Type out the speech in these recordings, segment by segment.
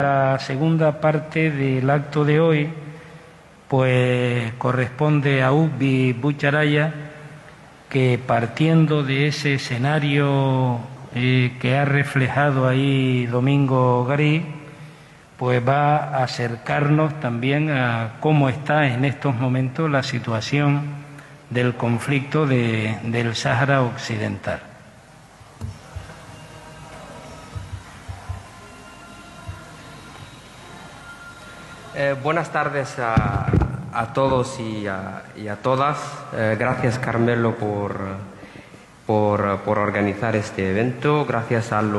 La segunda parte del acto de hoy pues corresponde a Ubbi Buttiaraya, que partiendo de ese escenario que ha reflejado ahí Domingo Gris, pues va a acercarnos también a cómo está en estos momentos la situación del conflicto del Sáhara Occidental. Buenas tardes a todos y a todas. Gracias, Carmelo, por organizar este evento. Gracias al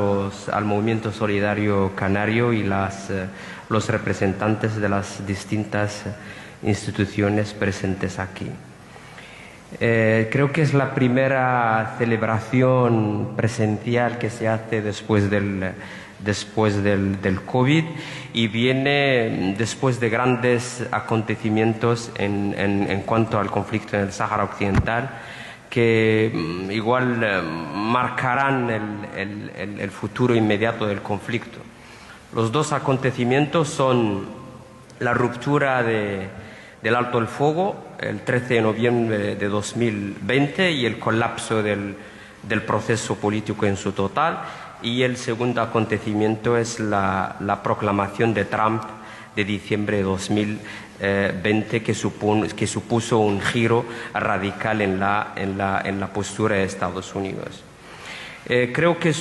Movimiento Solidario Canario y los representantes de las distintas instituciones presentes aquí. Creo que es la primera celebración presencial que se hace después del COVID, y viene después de grandes acontecimientos en cuanto al conflicto en el Sáhara Occidental, que igual marcarán el futuro inmediato del conflicto. Los dos acontecimientos son la ruptura del alto el fuego el 13 de noviembre de 2020 y el colapso del proceso político en su total. Y el segundo acontecimiento es la proclamación de Trump de diciembre de 2020, que supuso un giro radical en la postura de Estados Unidos. Creo que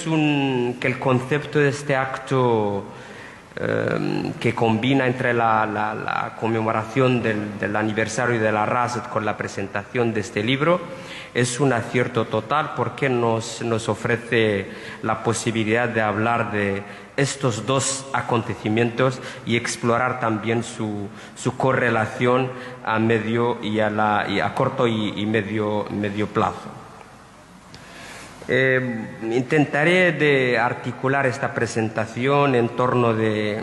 el concepto de este acto, que combina entre la conmemoración del aniversario de la RASD con la presentación de este libro, es un acierto total, porque nos ofrece la posibilidad de hablar de estos dos acontecimientos y explorar también su correlación a medio y a corto y medio plazo. Intentaré de articular esta presentación en torno de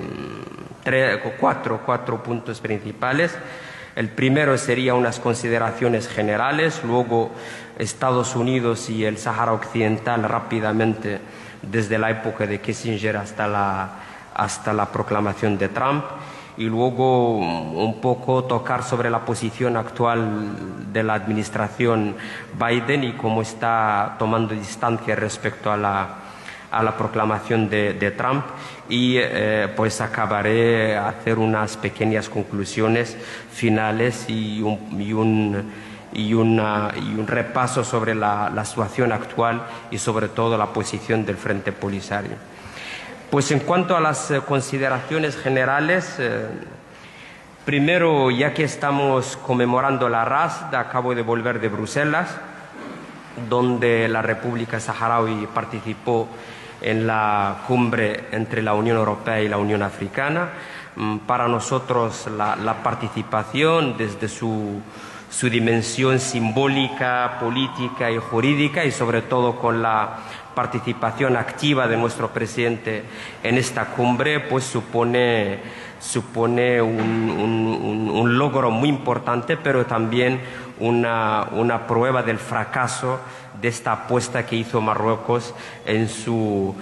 cuatro puntos principales. El primero sería unas consideraciones generales, luego Estados Unidos y el Sáhara Occidental rápidamente, desde la época de Kissinger hasta la proclamación de Trump, y luego un poco tocar sobre la posición actual de la administración Biden y cómo está tomando distancia respecto a la proclamación de Trump, y pues acabaré a hacer unas pequeñas conclusiones finales y un repaso sobre la situación actual y sobre todo la posición del Frente Polisario. Pues en cuanto a las consideraciones generales, primero, ya que estamos conmemorando la RASD, acabo de volver de Bruselas, donde la República Saharaui participó en la cumbre entre la Unión Europea y la Unión Africana. Para nosotros la participación, desde su dimensión simbólica, política y jurídica, y sobre todo con la participación activa de nuestro presidente en esta cumbre, pues supone un logro muy importante, pero también una prueba del fracaso de esta apuesta que hizo Marruecos en su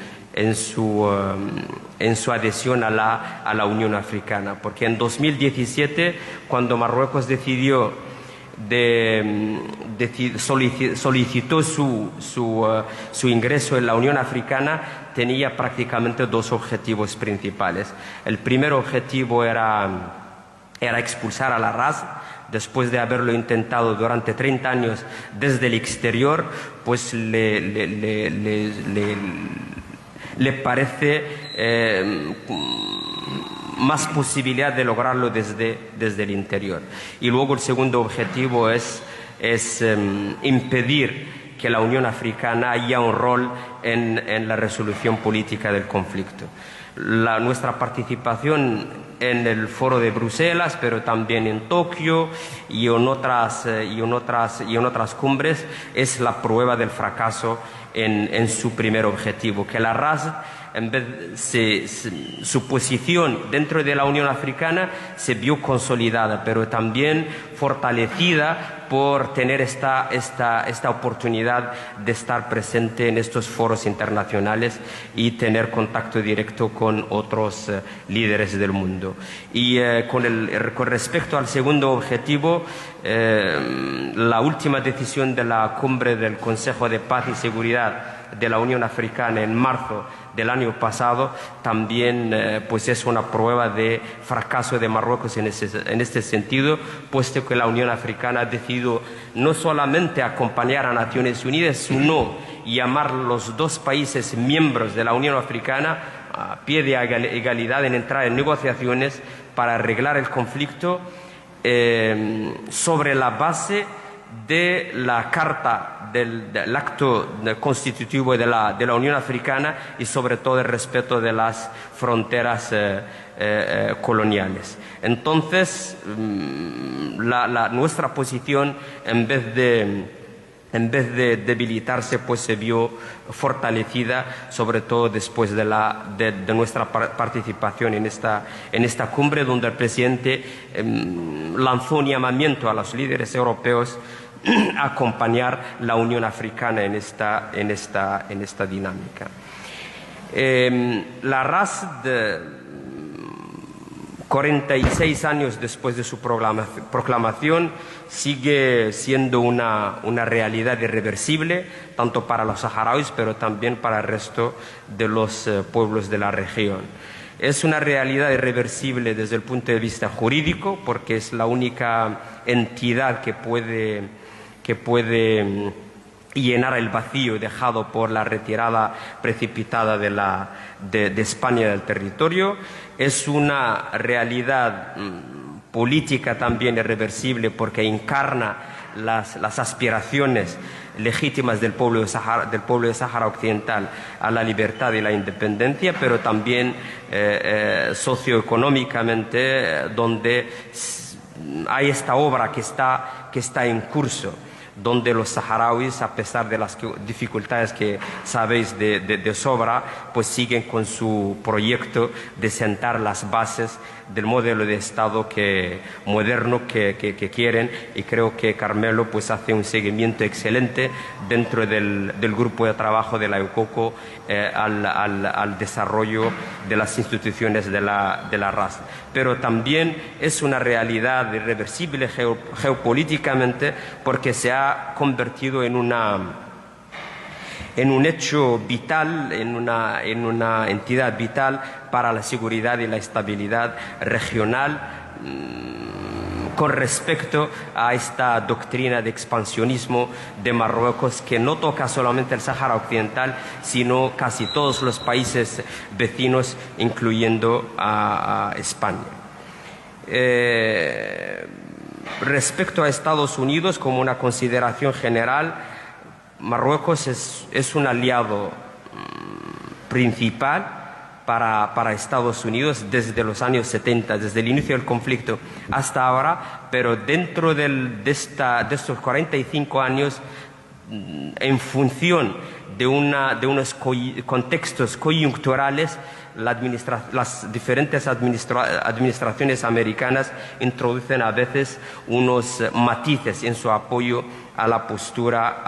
adhesión a la Unión Africana. Porque en 2017, cuando Marruecos solicitó su ingreso en la Unión Africana, tenía prácticamente dos objetivos principales. El primer objetivo era expulsar a la RASD. Después de haberlo intentado durante 30 años desde el exterior, pues le parece más posibilidad de lograrlo desde el interior. Y luego el segundo objetivo es impedir que la Unión Africana haya un rol en la resolución política del conflicto. Nuestra participación en el foro de Bruselas, pero también en Tokio y en otras cumbres, es la prueba del fracaso en su primer objetivo, que la RASD en vez su posición dentro de la Unión Africana se vio consolidada, pero también fortalecida por tener esta oportunidad de estar presente en estos foros internacionales y tener contacto directo con otros líderes del mundo. Y con respecto al segundo objetivo, la última decisión de la cumbre del Consejo de Paz y Seguridad de la Unión Africana en marzo del año pasado también pues es una prueba de fracaso de Marruecos en este sentido, puesto que la Unión Africana ha decidido no solamente acompañar a Naciones Unidas, sino llamar a los dos países miembros de la Unión Africana a pie de igualdad en entrar en negociaciones para arreglar el conflicto sobre la base de la Carta del acto constitutivo de la Unión Africana y sobre todo el respeto de las fronteras coloniales. Entonces, nuestra posición, en vez de debilitarse, pues se vio fortalecida, sobre todo después de nuestra participación en esta cumbre, donde el presidente lanzó un llamamiento a los líderes europeos a acompañar la Unión Africana en esta dinámica. La RASD, 46 años después de su proclamación, sigue siendo una realidad irreversible, tanto para los saharauis, pero también para el resto de los pueblos de la región. Es una realidad irreversible desde el punto de vista jurídico, porque es la única entidad que puede llenar el vacío dejado por la retirada precipitada de España del territorio. Es una realidad política también irreversible, porque encarna las aspiraciones legítimas del pueblo de Sáhara Occidental a la libertad y la independencia, pero también socioeconómicamente, donde hay esta obra que está en curso, donde los saharauis, a pesar de las dificultades que sabéis de sobra, pues siguen con su proyecto de sentar las bases del modelo de Estado moderno que quieren, y creo que Carmelo pues hace un seguimiento excelente dentro del grupo de trabajo de la EUCOCO al desarrollo de las instituciones de la RAS. Pero también es una realidad irreversible geopolíticamente, porque se ha convertido en un hecho vital, en una entidad vital para la seguridad y la estabilidad regional, con respecto a esta doctrina de expansionismo de Marruecos, que no toca solamente el Sáhara Occidental, sino casi todos los países vecinos, incluyendo a España. Respecto a Estados Unidos, como una consideración general, Marruecos es un aliado principal para Estados Unidos desde los años 70, desde el inicio del conflicto hasta ahora, pero dentro de estos 45 años, en función de unos contextos coyunturales, las diferentes administraciones americanas introducen a veces unos matices en su apoyo a la postura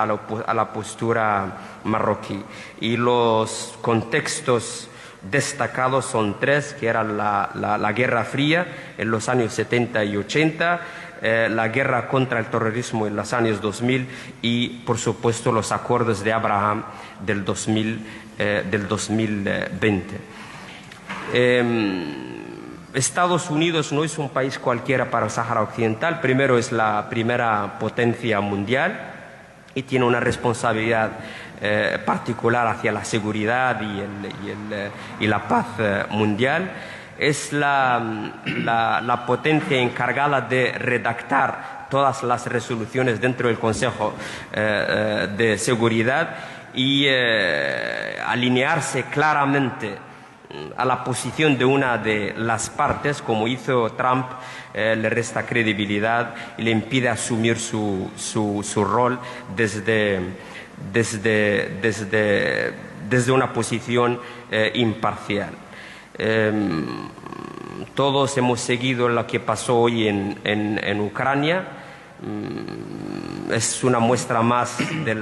marroquí. Y los contextos destacados son tres, que eran la Guerra Fría en los años 70 y 80, la guerra contra el terrorismo en los años 2000 y, por supuesto, los acuerdos de Abraham del 2020. Estados Unidos no es un país cualquiera para el Sáhara Occidental. Primero, es la primera potencia mundial y tiene una responsabilidad particular hacia la seguridad y la paz mundial. Es la potencia encargada de redactar todas las resoluciones dentro del Consejo de Seguridad y alinearse claramente a la posición de una de las partes, como hizo Trump, le resta credibilidad y le impide asumir su rol desde desde una posición imparcial. Todos hemos seguido lo que pasó hoy en Ucrania. Es una muestra más de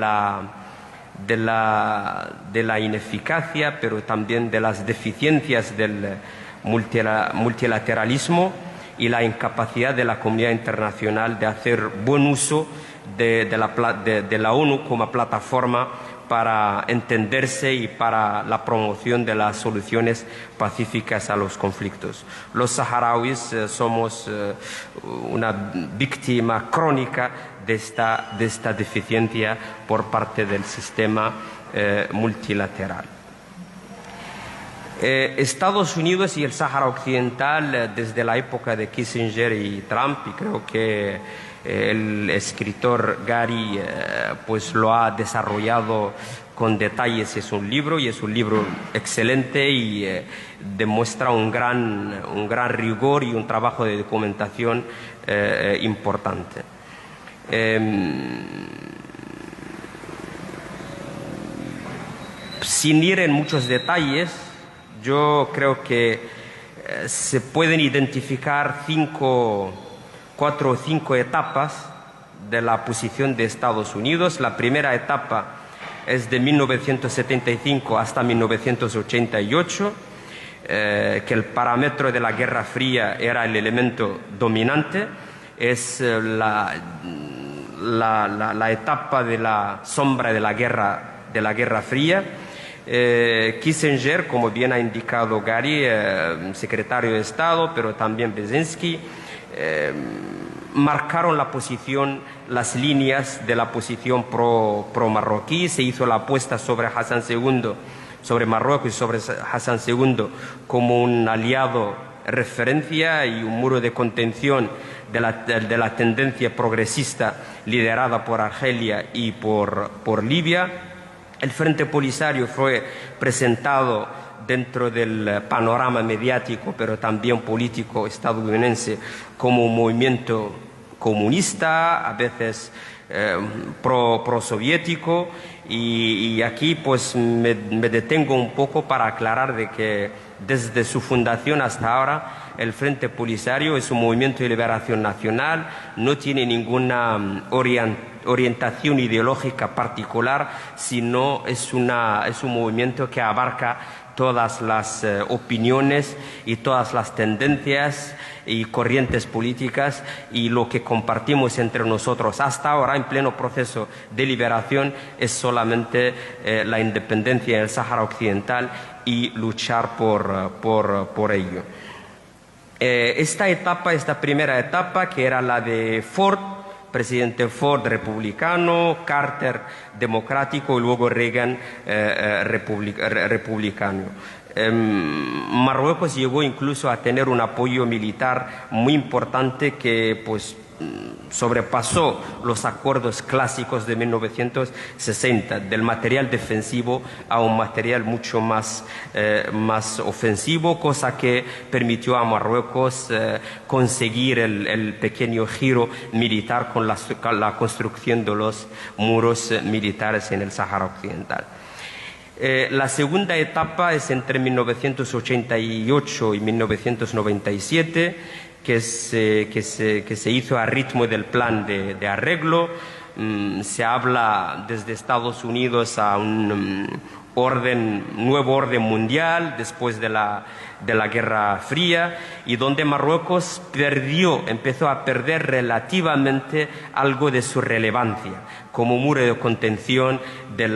la ineficacia, pero también de las deficiencias del multilateralismo y la incapacidad de la comunidad internacional de hacer buen uso de la ONU como plataforma para entenderse y para la promoción de las soluciones pacíficas a los conflictos. Los saharauis somos una víctima crónica de esta deficiencia por parte del sistema multilateral. Estados Unidos y el Sáhara Occidental, desde la época de Kissinger y Trump, y creo que el escritor Gary pues lo ha desarrollado con detalles. Es un libro excelente y demuestra un gran rigor y un trabajo de documentación importante. Sin ir en muchos detalles, yo creo que se pueden identificar 4 o 5 etapas de la posición de Estados Unidos. La primera etapa es de 1975 hasta 1988, que el parámetro de la Guerra Fría era el elemento dominante. Es la etapa de la sombra de la Guerra Fría. Kissinger, como bien ha indicado Gary, secretario de Estado, pero también Brzezinski, marcaron las líneas de la posición pro marroquí. Se hizo la apuesta sobre Hassan II, sobre Marruecos y sobre Hassan II como un aliado referencia y un muro de contención de la tendencia progresista liderada por Argelia y por Libia. El Frente Polisario fue presentado dentro del panorama mediático, pero también político estadounidense, como un movimiento comunista, a veces pro-soviético, y aquí pues me detengo un poco para aclarar de que desde su fundación hasta ahora el Frente Polisario es un movimiento de liberación nacional, no tiene ninguna orientación ideológica particular, sino es un movimiento que abarca todas las opiniones y todas las tendencias y corrientes políticas, y lo que compartimos entre nosotros hasta ahora en pleno proceso de liberación es solamente la independencia del Sáhara Occidental y luchar por ello. Esta primera etapa, que era la de Ford, presidente Ford republicano, Carter democrático y luego Reagan republicano. Marruecos llegó incluso a tener un apoyo militar muy importante que pues sobrepasó los acuerdos clásicos de 1960, del material defensivo a un material mucho más ofensivo, cosa que permitió a Marruecos conseguir el pequeño giro militar con la construcción de los muros militares en el Sáhara Occidental. La segunda etapa es entre 1988 y 1997, que se hizo a ritmo del plan de arreglo. Se habla desde Estados Unidos a un nuevo orden mundial después de la Guerra Fría, y donde Marruecos empezó a perder relativamente algo de su relevancia como muro de contención de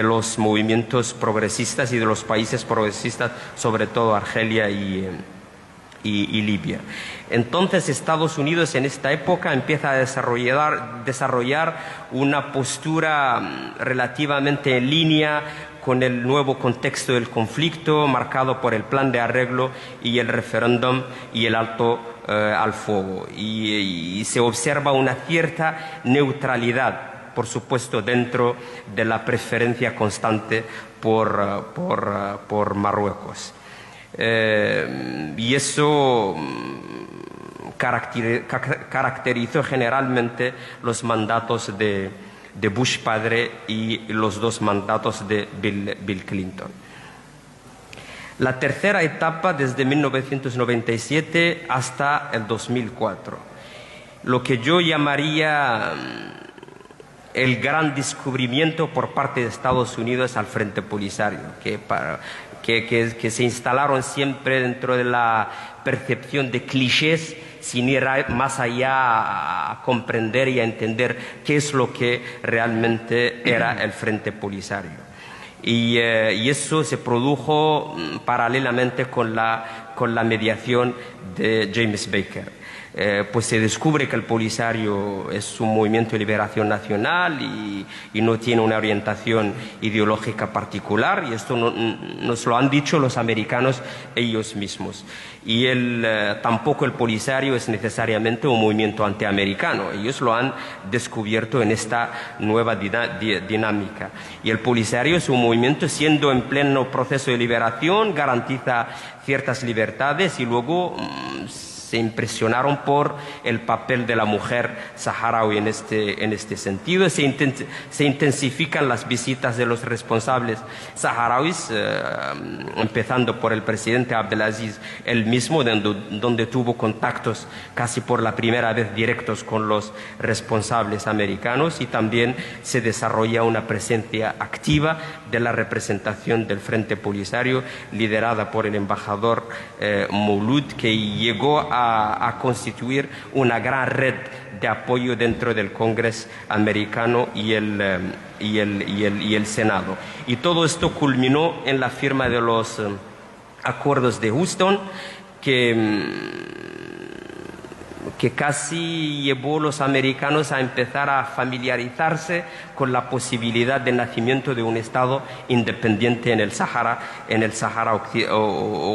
los movimientos progresistas y de los países progresistas, sobre todo Argelia y Libia. Entonces Estados Unidos en esta época empieza a desarrollar una postura relativamente en línea con el nuevo contexto del conflicto, marcado por el plan de arreglo y el referéndum y el alto al fuego. Y se observa una cierta neutralidad, por supuesto, dentro de la preferencia constante por Marruecos. Y eso caracterizó generalmente los mandatos de de Bush padre y los 2 mandatos de Bill Clinton. La tercera etapa desde 1997 hasta el 2004, lo que yo llamaría el gran descubrimiento por parte de Estados Unidos al Frente Polisario, que se instalaron siempre dentro de la percepción de clichés sin ir más allá a comprender y a entender qué es lo que realmente era el Frente Polisario. Y eso se produjo paralelamente con la mediación de James Baker. Pues se descubre que el Polisario es un movimiento de liberación nacional y no tiene una orientación ideológica particular, y esto nos lo han dicho los americanos ellos mismos. Y tampoco el Polisario es necesariamente un movimiento antiamericano, ellos lo han descubierto en esta nueva dinámica. Y el Polisario es un movimiento, siendo en pleno proceso de liberación, garantiza ciertas libertades, y luego se impresionaron por el papel de la mujer saharaui en este sentido. Se intensifican las visitas de los responsables saharauis, empezando por el presidente Abdelaziz él mismo, donde tuvo contactos casi por la primera vez directos con los responsables americanos, y también se desarrolla una presencia activa de la representación del Frente Polisario, liderada por el embajador Moulud, que llegó a constituir una gran red de apoyo dentro del Congreso americano y el Senado. Y todo esto culminó en la firma de los acuerdos de Houston, que casi llevó a los americanos a empezar a familiarizarse con la posibilidad de nacimiento de un Estado independiente en el Sahara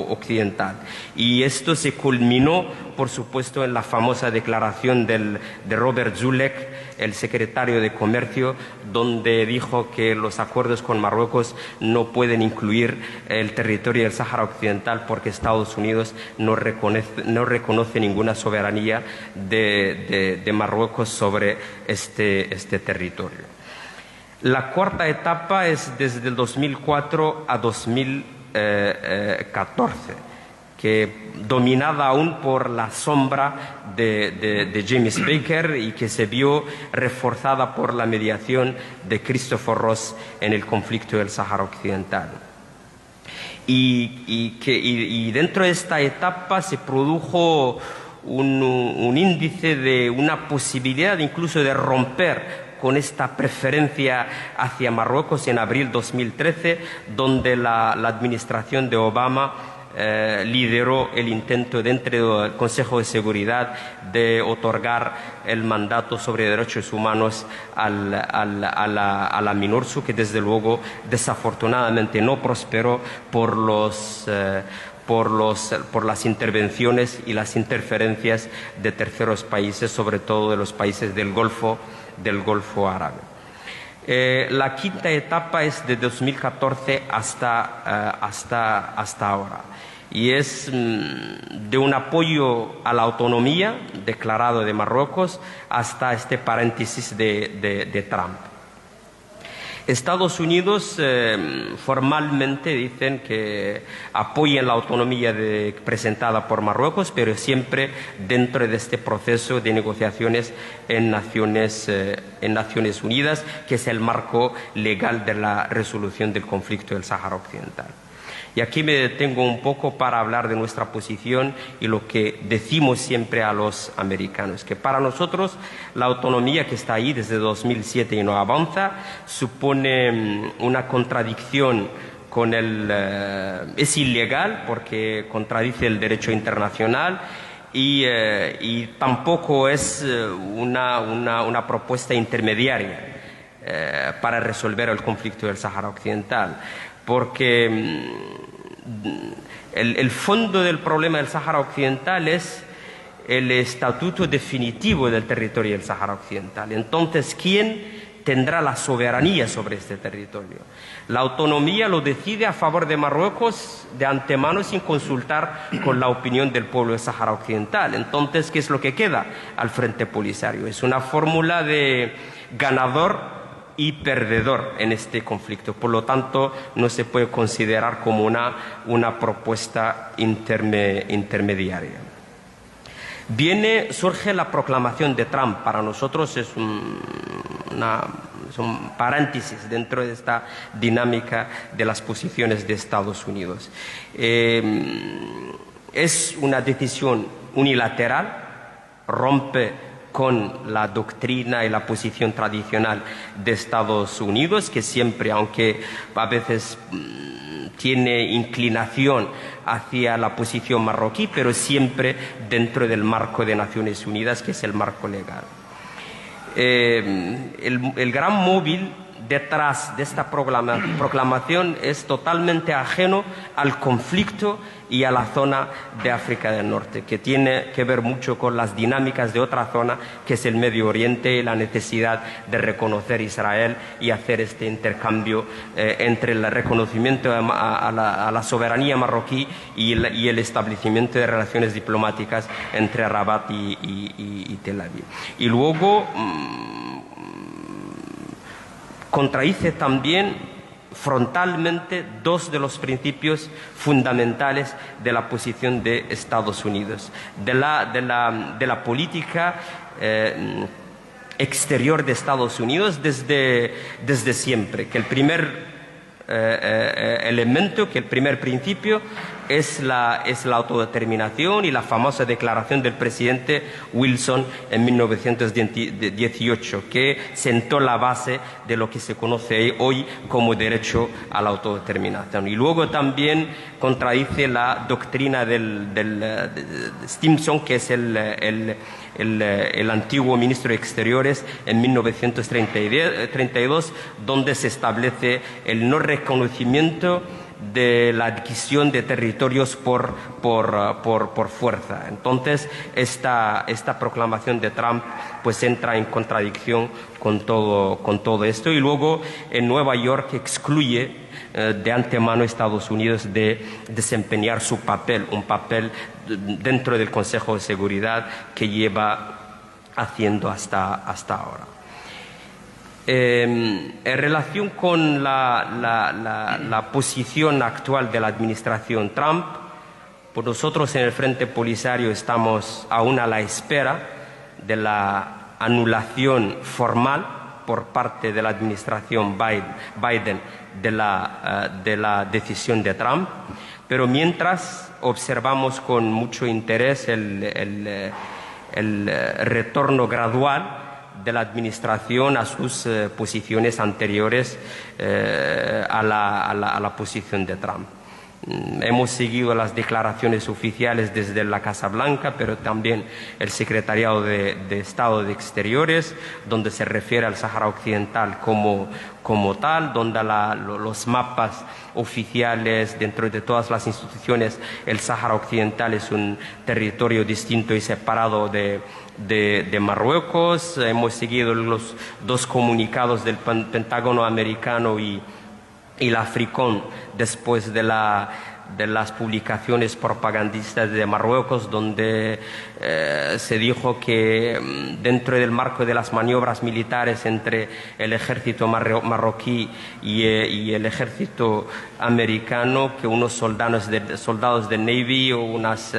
Occidental. Y esto se culminó, por supuesto, en la famosa declaración de Robert Zulek, el secretario de Comercio, donde dijo que los acuerdos con Marruecos no pueden incluir el territorio del Sáhara Occidental porque Estados Unidos no reconoce ninguna soberanía de Marruecos sobre este territorio. La cuarta etapa es desde el 2004 a 2014, que dominada aún por la sombra de James Baker, y que se vio reforzada por la mediación de Christopher Ross en el conflicto del Sáhara Occidental. Y dentro de esta etapa se produjo un índice de una posibilidad incluso de romper con esta preferencia hacia Marruecos en abril 2013, donde la administración de Obama lideró el intento dentro del Consejo de Seguridad de otorgar el mandato sobre derechos humanos a la MINURSO, que desde luego desafortunadamente no prosperó por las intervenciones y las interferencias de terceros países, sobre todo de los países del Golfo Árabe. La quinta etapa es de 2014 hasta ahora, y es de un apoyo a la autonomía declarado de Marruecos hasta este paréntesis de Trump. Estados Unidos formalmente dicen que apoyan la autonomía presentada por Marruecos, pero siempre dentro de este proceso de negociaciones en Naciones Unidas, que es el marco legal de la resolución del conflicto del Sáhara Occidental. Y aquí me detengo un poco para hablar de nuestra posición y lo que decimos siempre a los americanos, que para nosotros la autonomía que está ahí desde 2007 y no avanza supone una contradicción con es ilegal porque contradice el derecho internacional, y tampoco es una propuesta intermediaria para resolver el conflicto del Sáhara Occidental, porque el fondo del problema del Sáhara Occidental es el estatuto definitivo del territorio del Sáhara Occidental. Entonces, ¿quién tendrá la soberanía sobre este territorio? La autonomía lo decide a favor de Marruecos de antemano, sin consultar con la opinión del pueblo del Sáhara Occidental. Entonces, ¿qué es lo que queda al Frente Polisario? Es una fórmula de ganador y perdedor en este conflicto. Por lo tanto, no se puede considerar como una propuesta intermediaria. Surge la proclamación de Trump. Para nosotros es un paréntesis dentro de esta dinámica de las posiciones de Estados Unidos. Es una decisión unilateral, rompe con la doctrina y la posición tradicional de Estados Unidos, que siempre, aunque a veces tiene inclinación hacia la posición marroquí, pero siempre dentro del marco de Naciones Unidas, que es el marco legal. El gran móvil detrás de esta proclamación es totalmente ajeno al conflicto y a la zona de África del Norte, que tiene que ver mucho con las dinámicas de otra zona, que es el Medio Oriente, y la necesidad de reconocer Israel y hacer este intercambio entre el reconocimiento a la soberanía marroquí y el establecimiento de relaciones diplomáticas entre Rabat y Tel Aviv. Y luego contradice también frontalmente dos de los principios fundamentales de la posición de Estados Unidos, de la política exterior de Estados Unidos desde siempre, que el primer elemento, que el primer principio es la autodeterminación y la famosa declaración del presidente Wilson en 1918, que sentó la base de lo que se conoce hoy como derecho a la autodeterminación. Y luego también contradice la doctrina de Stimson, que es el antiguo ministro de Exteriores en 1932, donde se establece el no reconocimiento de la adquisición de territorios por fuerza. Entonces, esta proclamación de Trump pues entra en contradicción con todo esto, y luego en Nueva York excluye de antemano a Estados Unidos de desempeñar su papel, un papel dentro del Consejo de Seguridad que lleva haciendo hasta ahora. En relación con la posición actual de la administración Trump, pues nosotros en el Frente Polisario estamos aún a la espera de la anulación formal por parte de la administración Biden de la decisión de Trump, pero mientras observamos con mucho interés el retorno gradual de la administración a sus posiciones anteriores a la posición de Trump. Hemos seguido las declaraciones oficiales desde la Casa Blanca, pero también el Secretariado de Estado de Exteriores, donde se refiere al Sáhara Occidental como tal, donde los mapas oficiales dentro de todas las instituciones, el Sáhara Occidental es un territorio distinto y separado de Marruecos. Hemos seguido los dos comunicados del Pentágono americano y la AFRICOM después de las publicaciones propagandistas de Marruecos, donde se dijo que dentro del marco de las maniobras militares entre el ejército marroquí y el ejército americano, que unos soldados del Navy o unas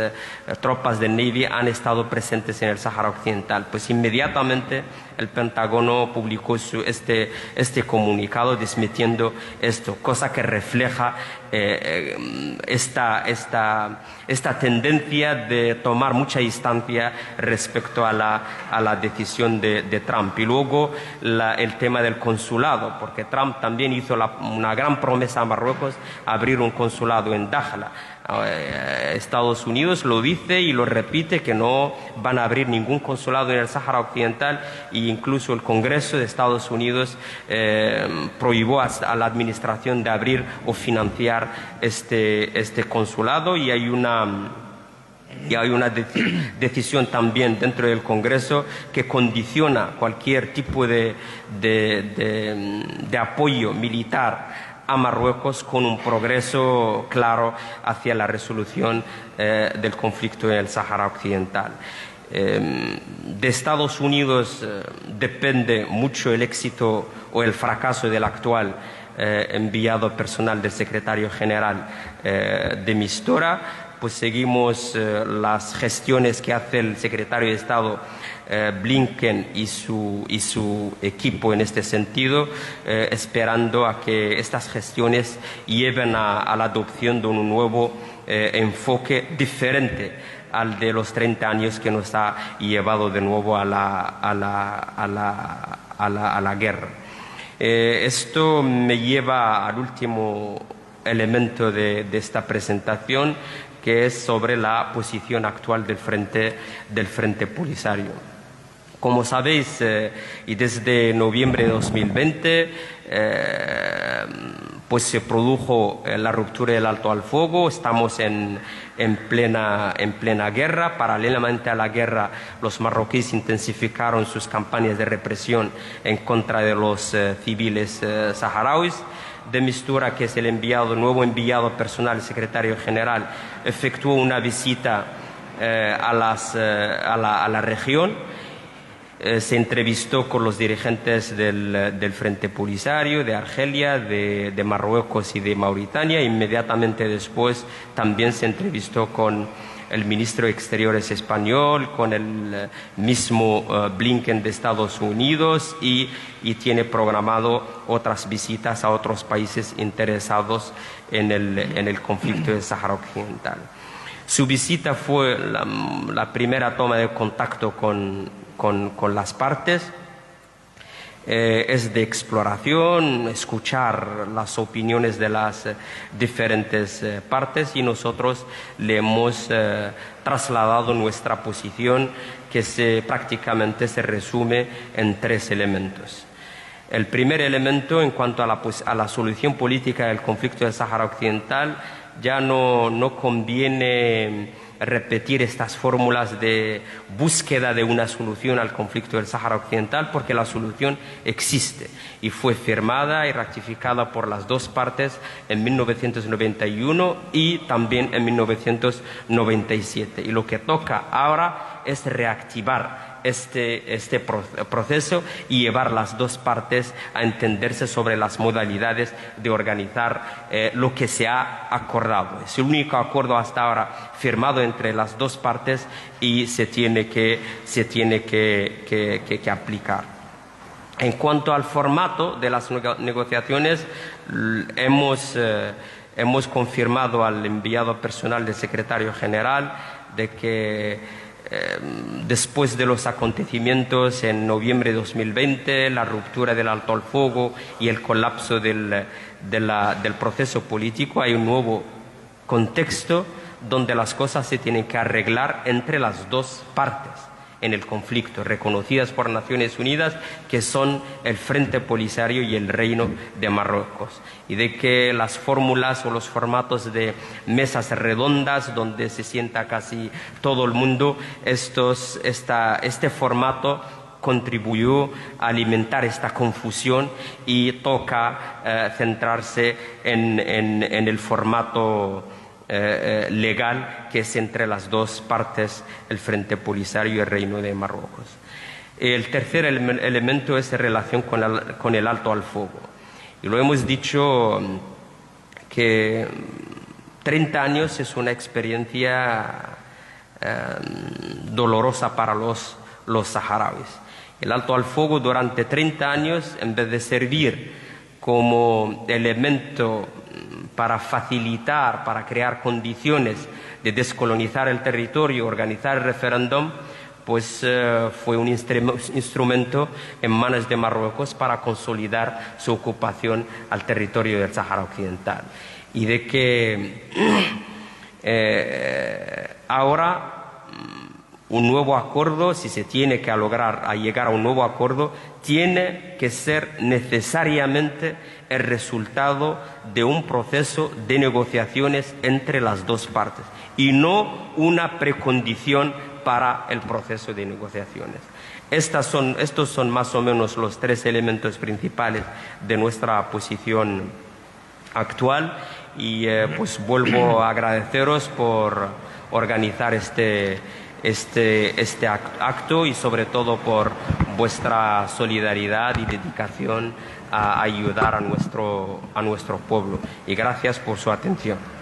tropas del Navy han estado presentes en el Sáhara Occidental. Pues inmediatamente el Pentágono publicó este comunicado desmintiendo esto, cosa que refleja esta tendencia de tomar mucha distancia respecto a la decisión de Trump. Y luego el tema del consulado, porque Trump también hizo una gran promesa a Marruecos, abrir un consulado en Dakhla. Estados Unidos lo dice y lo repite, que no van a abrir ningún consulado en el Sáhara Occidental, e incluso el Congreso de Estados Unidos prohibió a la administración de abrir o financiar este consulado, y hay una decisión también dentro del Congreso que condiciona cualquier tipo de apoyo militar a Marruecos con un progreso claro hacia la resolución del conflicto en el Sáhara Occidental. De Estados Unidos depende mucho el éxito o el fracaso del actual enviado personal del secretario general de Mistura. Pues seguimos las gestiones que hace el secretario de Estado Blinken y su equipo en este sentido, esperando a que estas gestiones lleven a la adopción de un nuevo enfoque diferente al de los 30 años que nos ha llevado de nuevo a la guerra. Esto me lleva al último elemento de esta presentación, que es sobre la posición actual del Frente Polisario. Como sabéis, y desde noviembre de 2020, pues se produjo la ruptura del alto al fuego. Estamos en plena guerra. Paralelamente a la guerra, los marroquíes intensificaron sus campañas de represión en contra de los civiles saharauis. De Mistura, que es el nuevo enviado personal, secretario general, efectuó una visita a la región. Se entrevistó con los dirigentes del Frente Polisario, de Argelia, de Marruecos y de Mauritania. Inmediatamente después también se entrevistó con el ministro de Exteriores español, con el mismo Blinken de Estados Unidos y tiene programado otras visitas a otros países interesados en el conflicto del Sáhara Occidental. Su visita fue la primera toma de contacto con las partes. Es de exploración, escuchar las opiniones de las diferentes partes, y nosotros le hemos trasladado nuestra posición, que prácticamente se resume en 3 elementos. El primer elemento, en cuanto a la solución política del conflicto del Sáhara Occidental, ya no conviene repetir estas fórmulas de búsqueda de una solución al conflicto del Sáhara Occidental, porque la solución existe y fue firmada y ratificada por las dos partes en 1991 y también en 1997. Y lo que toca ahora es reactivar este proceso y llevar las dos partes a entenderse sobre las modalidades de organizar lo que se ha acordado. Es el único acuerdo hasta ahora firmado entre las dos partes y se tiene que aplicar. En cuanto al formato de las negociaciones, hemos confirmado al enviado personal del secretario general de que después de los acontecimientos en noviembre de 2020, la ruptura del alto al fuego y el colapso del proceso político, hay un nuevo contexto donde las cosas se tienen que arreglar entre las dos partes en el conflicto, reconocidas por Naciones Unidas, que son el Frente Polisario y el Reino de Marruecos, y de que las fórmulas o los formatos de mesas redondas donde se sienta casi todo el mundo, este formato contribuyó a alimentar esta confusión, y toca centrarse en el formato legal, que es entre las dos partes, el Frente Polisario y el Reino de Marruecos. El tercer elemento es en relación con el alto al fuego. Y lo hemos dicho que 30 años es una experiencia dolorosa para los saharauis. El alto al fuego durante 30 años, en vez de servir como elemento para facilitar, para crear condiciones de descolonizar el territorio, organizar el referéndum, pues fue un instrumento en manos de Marruecos para consolidar su ocupación al territorio del Sáhara Occidental. Y de que ahora un nuevo acuerdo, si se tiene que llegar a un nuevo acuerdo, tiene que ser necesariamente el resultado de un proceso de negociaciones entre las dos partes y no una precondición para el proceso de negociaciones. Estos son más o menos los 3 elementos principales de nuestra posición actual, y pues vuelvo a agradeceros por organizar este este acto y sobre todo por vuestra solidaridad y dedicación a ayudar a nuestro pueblo. Y gracias por su atención.